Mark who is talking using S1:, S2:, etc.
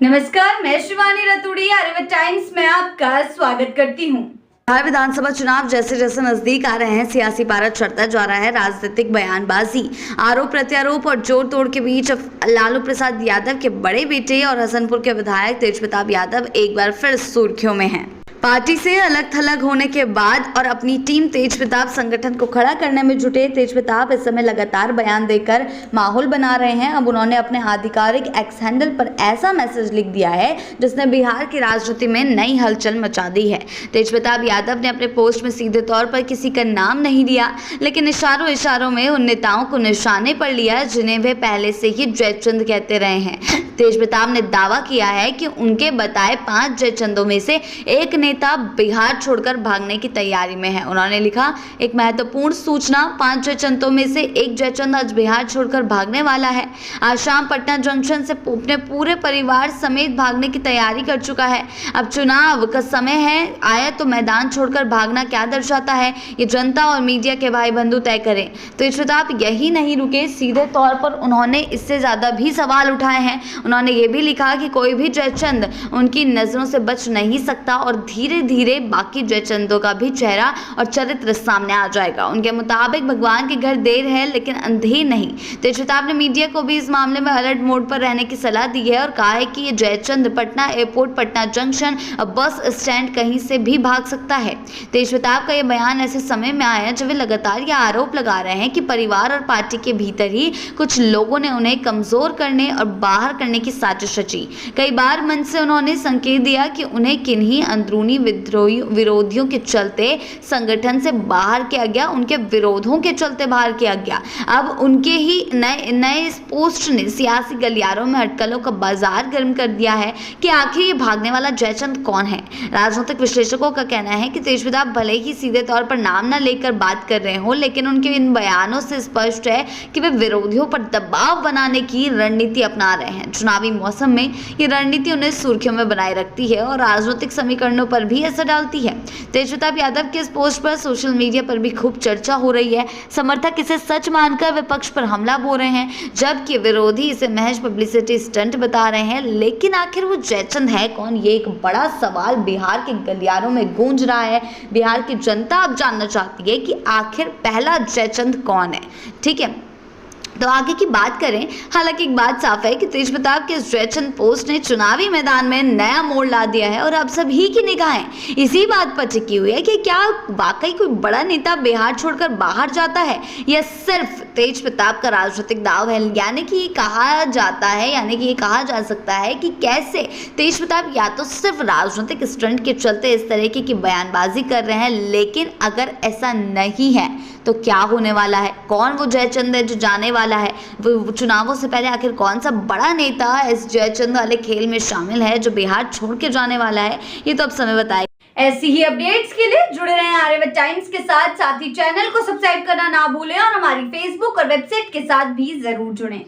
S1: नमस्कार, मैं शिवानी रतूड़ी आर्यव्रत टाइम्स में आपका स्वागत करती हूँ।
S2: बिहार विधानसभा चुनाव जैसे जैसे नजदीक आ रहे हैं, सियासी पारा चढ़ता जा रहा है। राजनीतिक बयानबाजी, आरोप प्रत्यारोप और जोड़ तोड़ के बीच लालू प्रसाद यादव के बड़े बेटे और हसनपुर के विधायक तेजप्रताप यादव एक बार फिर सुर्खियों में हैं। पार्टी से अलग थलग होने के बाद और अपनी टीम तेजप्रताप संगठन को खड़ा करने में जुटे तेजप्रताप इस समय लगातार बयान देकर माहौल बना रहे हैं। अब उन्होंने अपने आधिकारिक एक्स हैंडल पर ऐसा मैसेज लिख दिया है जिसने बिहार की राजनीति में नई हलचल मचा दी है। तेजप्रताप यादव ने अपने पोस्ट में सीधे तौर पर किसी का नाम नहीं लिया, लेकिन इशारों इशारों में उन नेताओं को निशाने पर लिया जिन्हें वे पहले से ही जयचंद कहते रहे हैं। तेजप्रताप ने दावा किया है कि उनके बताए 5 जयचंदों में से एक नेता बिहार छोड़कर भागने की तैयारी में है। उन्होंने लिखा, एक महत्वपूर्ण सूचना, 5 जयचंदों में से एक जयचंद आज बिहार छोड़कर भागने वाला है। आज शाम पटना जंक्शन से अपने पूरे परिवार समेत भागने की तैयारी कर चुका है। अब चुनाव का समय है, आया तो मैदान छोड़कर भागना क्या दर्शाता है, ये जनता और मीडिया के भाई बंधु तय करें। तेजप्रताप यही नहीं रुके, सीधे तौर पर उन्होंने इससे ज्यादा भी सवाल उठाए हैं। उन्होंने ये भी लिखा कि कोई भी जयचंद उनकी नजरों से बच नहीं सकता और धीरे धीरे बाकी जयचंदों का भी चेहरा और चरित्र सामने आ जाएगा। उनके मुताबिक भगवान के घर देर है लेकिन अंधेर नहीं। तेजप्रताप ने मीडिया को भी इस मामले में अलर्ट मोड पर रहने की सलाह दी है और कहा है कि ये जयचंद पटना एयरपोर्ट, पटना जंक्शन और बस स्टैंड कहीं से भी भाग सकता है। तेजप्रताप का यह बयान ऐसे समय में आया जब वे लगातार यह आरोप लगा रहे हैं कि परिवार और पार्टी के भीतर ही कुछ लोगों ने उन्हें कमजोर करने और बाहर करने की साजिश रची। कई बार मन से उन्होंने संकेत दिया कि उन्हें किन्हीं अंदरूनी विरोधियों के चलते संगठन से बाहर किया गया, उनके विरोधों के चलते बाहर किया गया। अब उनके ही नए पोस्ट ने सियासी गलियारों में अटकलों का बाजार गर्म कर दिया है कि आखिर ये भागने वाला जयचंद कौन है। राजनीतिक विश्लेषकों का कहना है कि तेजप्रताप भले ही सीधे तौर पर नाम न लेकर बात कर रहे हो, लेकिन उनके इन बयानों से स्पष्ट है कि वे विरोधियों पर दबाव बनाने की रणनीति अपना रहे हैं। चुनावी मौसम में ये रणनीति उन्हें सुर्खियों में बनाए रखती है और राजनीतिक समीकरणों पर भी असर डालती है। तेजप्रताप यादव के इस पोस्ट पर सोशल मीडिया पर भी खूब चर्चा हो रही है। समर्थक इसे सच मानकर विपक्ष पर हमला बोल रहे हैं, जबकि विरोधी इसे महज पब्लिसिटी स्टंट बता रहे हैं। लेकिन आखिर वो जयचंद है कौन, ये एक बड़ा सवाल बिहार के गलियारों में गूंज रहा है। बिहार की जनता अब जानना चाहती है कि आखिर पहला जयचंद कौन है। ठीक है, तो आगे की बात करें। हालांकि एक बात साफ है कि तेजप्रताप के इस जयचंद पोस्ट ने चुनावी मैदान में नया मोड़ ला दिया है और अब सभी की निगाहें इसी बात पर टिकी हुई है कि क्या वाकई कोई बड़ा नेता बिहार छोड़कर बाहर जाता है या सिर्फ तेजप्रताप का राजनीतिक दाव है। यानी कि ये कहा जा सकता है कि कैसे तेजप्रताप या तो सिर्फ राजनीतिक स्टंट के चलते इस तरीके की बयानबाजी कर रहे हैं, लेकिन अगर ऐसा नहीं है तो क्या होने वाला है, कौन वो जयचंद है जो जाने वाला है। वो चुनावों से पहले आखिर कौन सा बड़ा नेता इस जयचंद वाले खेल में शामिल है जो बिहार छोड़ के जाने वाला है, ये तो अब समय बताएगा।
S1: ऐसी ही अपडेट्स के लिए जुड़े रहें आर्यव्रत टाइम्स के साथ ही चैनल को सब्सक्राइब करना ना भूलें और हमारी फेसबुक और वेबसाइट के साथ भी जरूर जुड़ें।